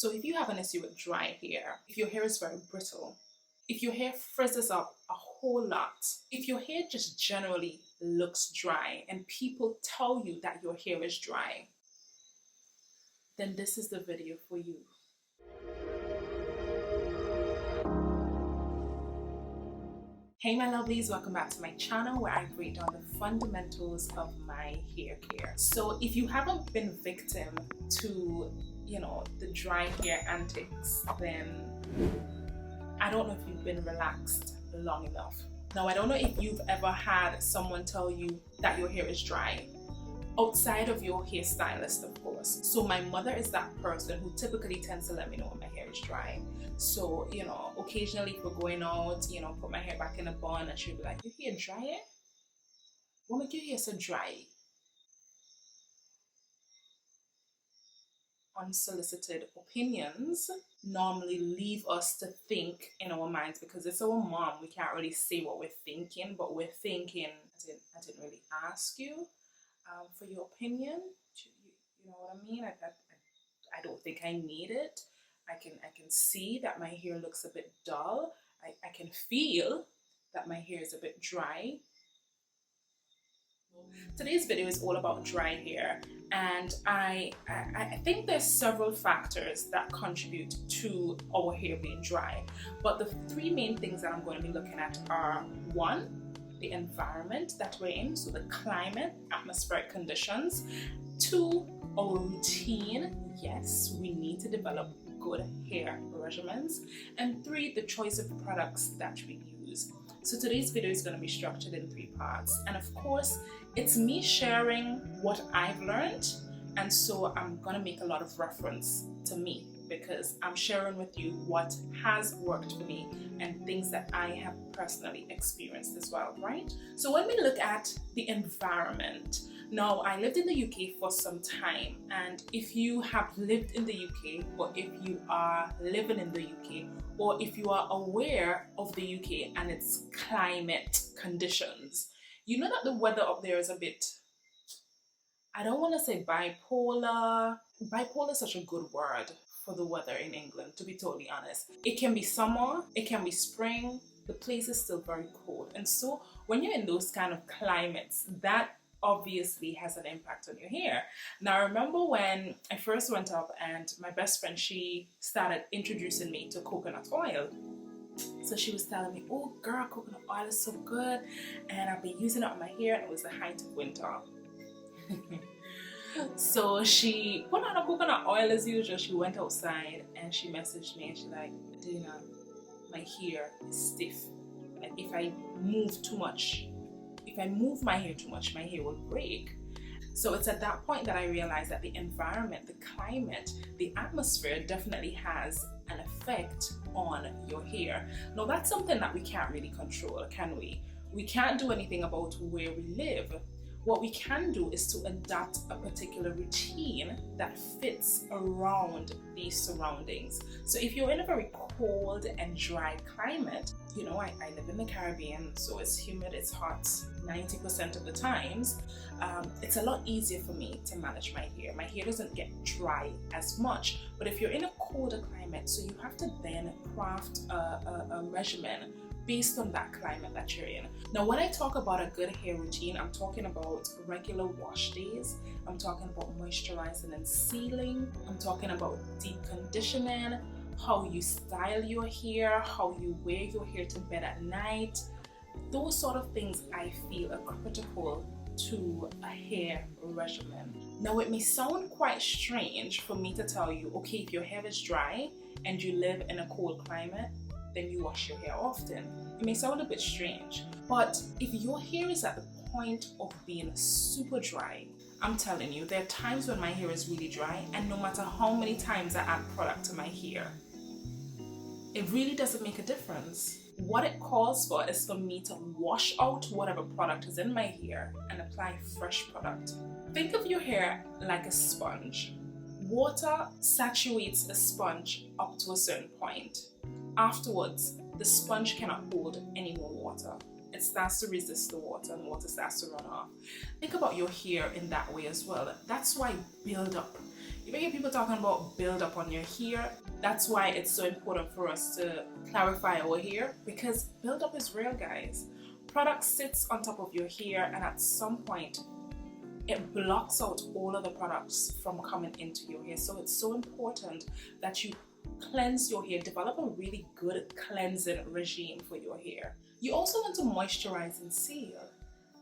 So if you have an issue with dry hair, if your hair is very brittle, if your hair frizzes up a whole lot, if your hair just generally looks dry and people tell you that your hair is dry, then this is the video for you. Hey my lovelies, welcome back to my channel where I break down the fundamentals of my hair care. So if you haven't been victim to, the dry hair antics, then I don't know if you've been relaxed long enough. Now, I don't know if you've ever had someone tell you that your hair is dry, outside of your hairstylist, of course. So my mother is that person who typically tends to let me know when my hair is dry. So, occasionally if we're going out, put my hair back in a bun and she'll be like, your hair dry, eh? What make your hair so dry? Unsolicited opinions normally leave us to think in our minds, because it's our mom. We can't really say what we're thinking, but we're thinking, I didn't really ask you for your opinion. You know what I mean? I don't think I need it. I can see that my hair looks a bit dull. I can feel that my hair is a bit dry. Today's video is all about dry hair, and I think there's several factors that contribute to our hair being dry, but the three main things that I'm going to be looking at are: one, the environment that we're in, so the climate, atmospheric conditions; two, our routine. Yes, we need to develop good hair regimens; and three, the choice of products that we use. So today's video is going to be structured in three parts, and of course it's me sharing what I've learned, and so I'm going to make a lot of reference to me because I'm sharing with you what has worked for me and things that I have personally experienced as well, right? So when we look at the environment, now I lived in the UK for some time, and if you have lived in the UK, or if you are living in the UK, or if you are aware of the UK and its climate conditions, you know that the weather up there is a bit, I don't want to say bipolar. Bipolar is such a good word for the weather in England, to be totally honest. It can be summer, it can be spring, the place is still very cold. And so when you're in those kind of climates, that obviously has an impact on your hair. Now, I remember when I first went up and my best friend, she started introducing me to coconut oil. So she was telling me, oh girl, coconut oil is so good, and I've been using it on my hair, and it was the height of winter. So she put on a coconut oil as usual. She went outside and she messaged me and she's like, Dena, my hair is stiff. Like if I move too much, if I move my hair too much, my hair will break. So it's at that point that I realized that the environment, the climate, the atmosphere definitely has an effect on your hair. Now that's something that we can't really control, can we? We can't do anything about where we live. What we can do is to adapt a particular routine that fits around these surroundings. So if you're in a very cold and dry climate, I live in the Caribbean, so it's humid, it's hot 90% of the times. It's a lot easier for me to manage my hair. My hair doesn't get dry as much. But if you're in a colder climate, so you have to then craft a regimen based on that climate that you're in. Now, when I talk about a good hair routine, I'm talking about regular wash days, I'm talking about moisturizing and sealing, I'm talking about deep conditioning, how you style your hair, how you wear your hair to bed at night. Those sort of things I feel are critical to a hair regimen. Now, it may sound quite strange for me to tell you, okay, if your hair is dry and you live in a cold climate, then you wash your hair often. It may sound a bit strange, but if your hair is at the point of being super dry, I'm telling you, there are times when my hair is really dry, and no matter how many times I add product to my hair, it really doesn't make a difference. What it calls for is for me to wash out whatever product is in my hair and apply fresh product. Think of your hair like a sponge. Water saturates a sponge up to a certain point. Afterwards, the sponge cannot hold any more water. It starts to resist the water and water starts to run off. Think about your hair in that way as well. That's why build up. You hear people talking about build up on your hair. That's why it's so important for us to clarify our hair, because build up is real, guys. Product sits on top of your hair, and at some point it blocks out all of the products from coming into your hair. So it's so important that you cleanse your hair, develop a really good cleansing regime for your hair. You also want to moisturize and seal,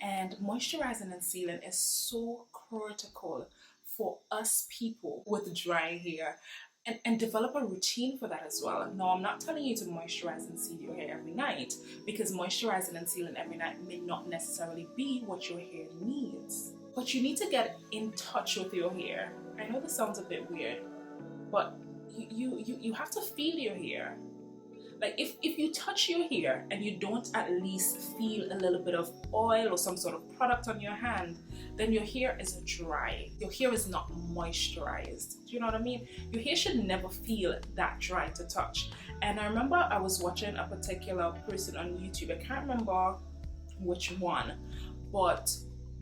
and moisturizing and sealing is so critical for us people with dry hair, and develop a routine for that as well. Now, I'm not telling you to moisturize and seal your hair every night, because moisturizing and sealing every night may not necessarily be what your hair needs. But you need to get in touch with your hair. I know this sounds a bit weird, but you have to feel your hair. Like if you touch your hair and you don't at least feel a little bit of oil or some sort of product on your hand, then your hair is dry. Your hair is not moisturized. Do you know what I mean? Your hair should never feel that dry to touch. And I remember I was watching a particular person on YouTube. I can't remember which one, but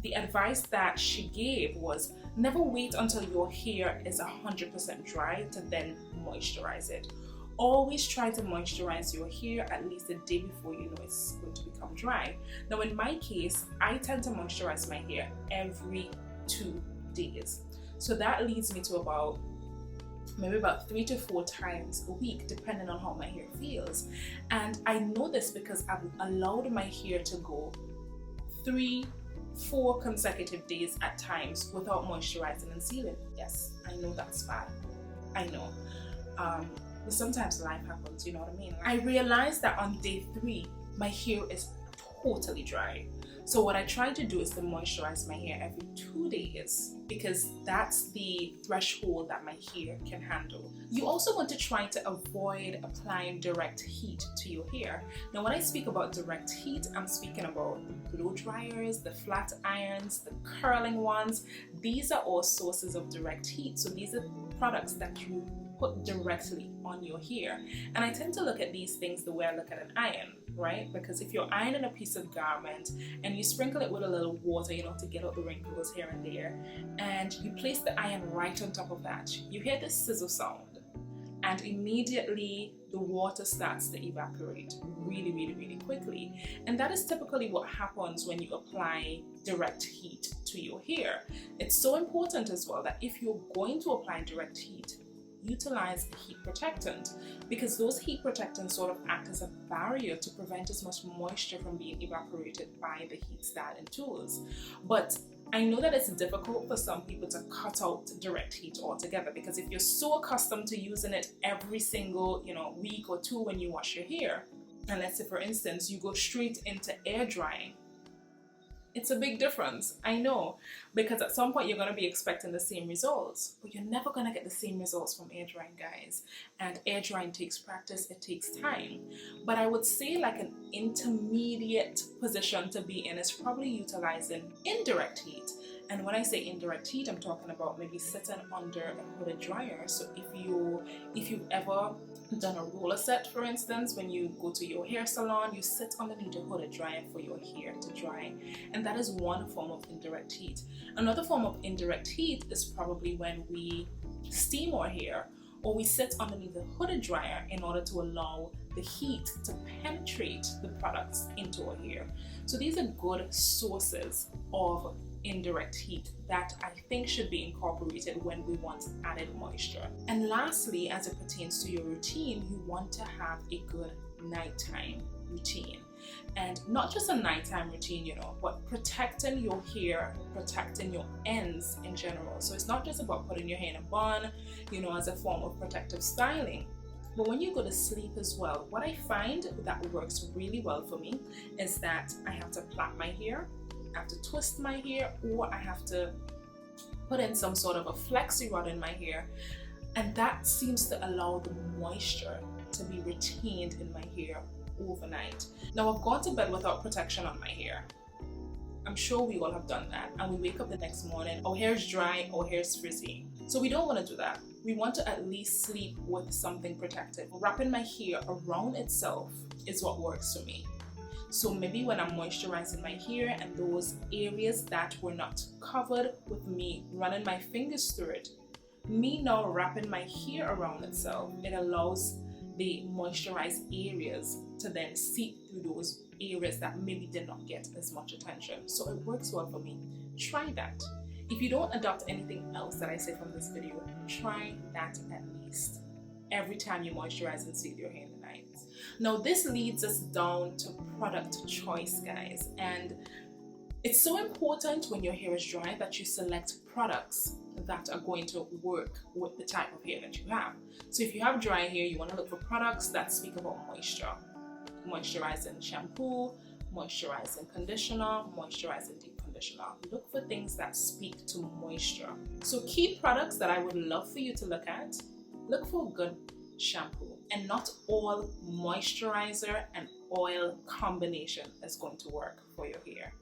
the advice that she gave was never wait until your hair is 100% dry to then moisturize it. Always try to moisturize your hair at least a day before you know it's going to become dry. Now, in my case, I tend to moisturize my hair every 2 days. So that leads me to maybe about 3 to 4 times a week, depending on how my hair feels. And I know this because I've allowed my hair to go 3-4 consecutive days at times without moisturizing and sealing. Yes, I know that's bad. I know. But sometimes life happens, you know what I mean? I realized that on day 3, my hair is totally dry. So what I try to do is to moisturize my hair every 2 days, because that's the threshold that my hair can handle. You also want to try to avoid applying direct heat to your hair. Now, when I speak about direct heat, I'm speaking about the blow dryers, the flat irons, the curling ones. These are all sources of direct heat. So these are products that you put directly on your hair. And I tend to look at these things the way I look at an iron, right? Because if you're ironing a piece of garment and you sprinkle it with a little water, to get out the wrinkles here and there, and you place the iron right on top of that, you hear this sizzle sound, and immediately the water starts to evaporate really, really, really quickly. And that is typically what happens when you apply direct heat to your hair. It's so important as well that if you're going to apply direct heat, utilize a heat protectant, because those heat protectants sort of act as a barrier to prevent as much moisture from being evaporated by the heat styling tools. But I know that it's difficult for some people to cut out direct heat altogether, because if you're so accustomed to using it every single week or 2 when you wash your hair, and let's say for instance you go straight into air drying, it's a big difference, I know, because at some point you're going to be expecting the same results, but you're never going to get the same results from air drying, guys. And air drying takes practice, it takes time. But I would say like an intermediate position to be in is probably utilizing indirect heat. And when I say indirect heat, I'm talking about maybe sitting under a hooded dryer. So if you've ever done a roller set, for instance, when you go to your hair salon, you sit underneath a hooded dryer for your hair to dry, and that is one form of indirect heat. Another form of indirect heat is probably when we steam our hair, or we sit underneath the hooded dryer in order to allow the heat to penetrate the products into our hair. So these are good sources of indirect heat that I think should be incorporated when we want added moisture. And lastly, as it pertains to your routine, you want to have a good nighttime routine. And not just a nighttime routine, but protecting your hair, protecting your ends in general. So it's not just about putting your hair in a bun, as a form of protective styling. But when you go to sleep as well, what I find that works really well for me is that I have to plait my hair, I have to twist my hair, or I have to put in some sort of a flexi rod in my hair, and that seems to allow the moisture to be retained in my hair overnight. Now, I've gone to bed without protection on my hair. I'm sure we all have done that, and we wake up the next morning, our hair is dry, our hair is frizzy. So we don't want to do that. We want to at least sleep with something protective. Wrapping my hair around itself is what works for me. So maybe when I'm moisturizing my hair and those areas that were not covered with me running my fingers through it, me now wrapping my hair around itself, it allows the moisturized areas to then seep through those areas that maybe did not get as much attention. So it works well for me. Try that. If you don't adopt anything else that I say from this video, try that at least every time you moisturize and soothe your hair in the night. Now this leads us down to product choice, guys, and it's so important when your hair is dry that you select products that are going to work with the type of hair that you have. So if you have dry hair, you want to look for products that speak about moisture. Moisturizing shampoo, moisturizing conditioner, moisturizing deep conditioner. Look for things that speak to moisture. So key products that I would love for you to look at, look for good shampoo. And not all moisturizer and oil combination is going to work for your hair.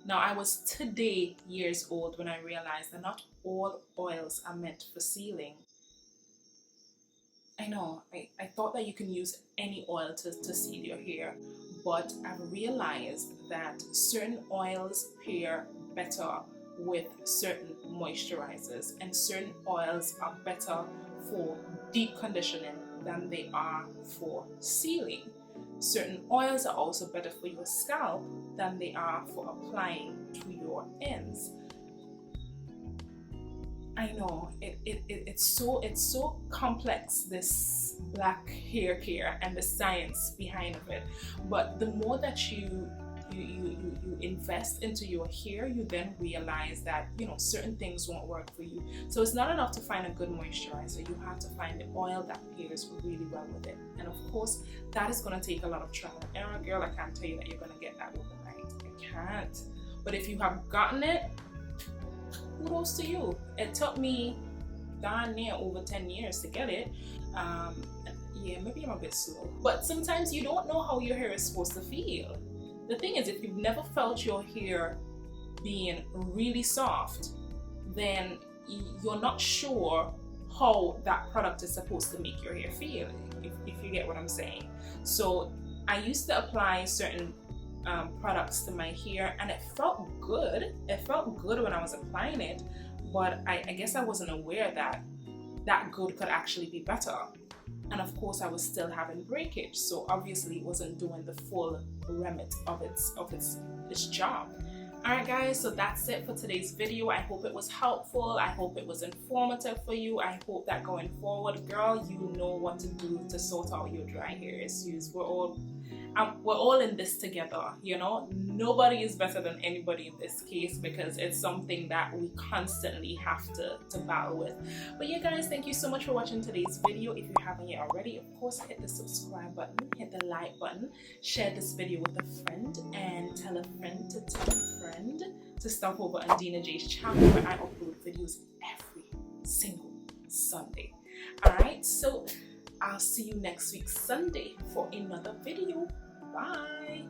Now, I was today years old when I realized that not all oils are meant for sealing. I know, I thought that you can use any oil to seal your hair, but I've realized that certain oils pair better with certain moisturizers, and certain oils are better for deep conditioning than they are for sealing. Certain oils are also better for your scalp than they are for applying to your ends. I know it's so complex, this black hair care and the science behind of it. But the more that you invest into your hair, you then realize that certain things won't work for you. So it's not enough to find a good moisturizer. You have to find the oil that pairs really well with it. And of course, that is going to take a lot of trial and error, girl. I can't tell you that you're going to get that overnight. I can't. But if you have gotten it, kudos to you. It took me darn near over 10 years to get it. Yeah, maybe I'm a bit slow. But sometimes you don't know how your hair is supposed to feel. The thing is, if you've never felt your hair being really soft, then you're not sure how that product is supposed to make your hair feel, if you get what I'm saying. So I used to apply certain products to my hair, and it felt good. It felt good when I was applying it, but I guess I wasn't aware that that good could actually be better. And of course, I was still having breakage, so obviously it wasn't doing the full remit of its job. Alright guys, so that's it for today's video. I hope it was helpful. I hope it was informative for you. I hope that going forward, girl, you know what to do to sort out your dry hair issues. We're all in this together, Nobody is better than anybody in this case, because it's something that we constantly have to battle with. But yeah guys, thank you so much for watching today's video. If you haven't yet already, of course, hit the subscribe button, hit the like button, share this video with a friend, and tell a friend to tell a friend to stop over on DenaJ's channel, where I upload videos every single Sunday. Alright, so I'll see you next week Sunday for another video. Bye!